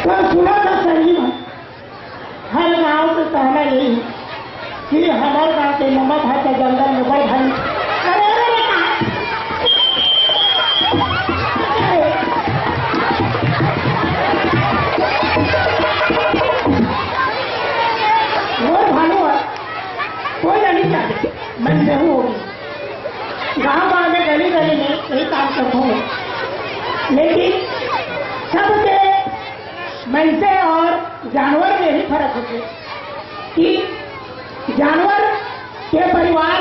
पर सुना सही में हर गांव से कहना यही कि हमारे गांव के नमक है के जंगल में बड़ भाई अरे वो भालू है कोई नहीं चाहते मैं नहीं होगी गांव में गली गली में यही काम करता हूँ लेकिन सबसे मन से और जानवर में ही फर्क होते कि जानवर के परिवार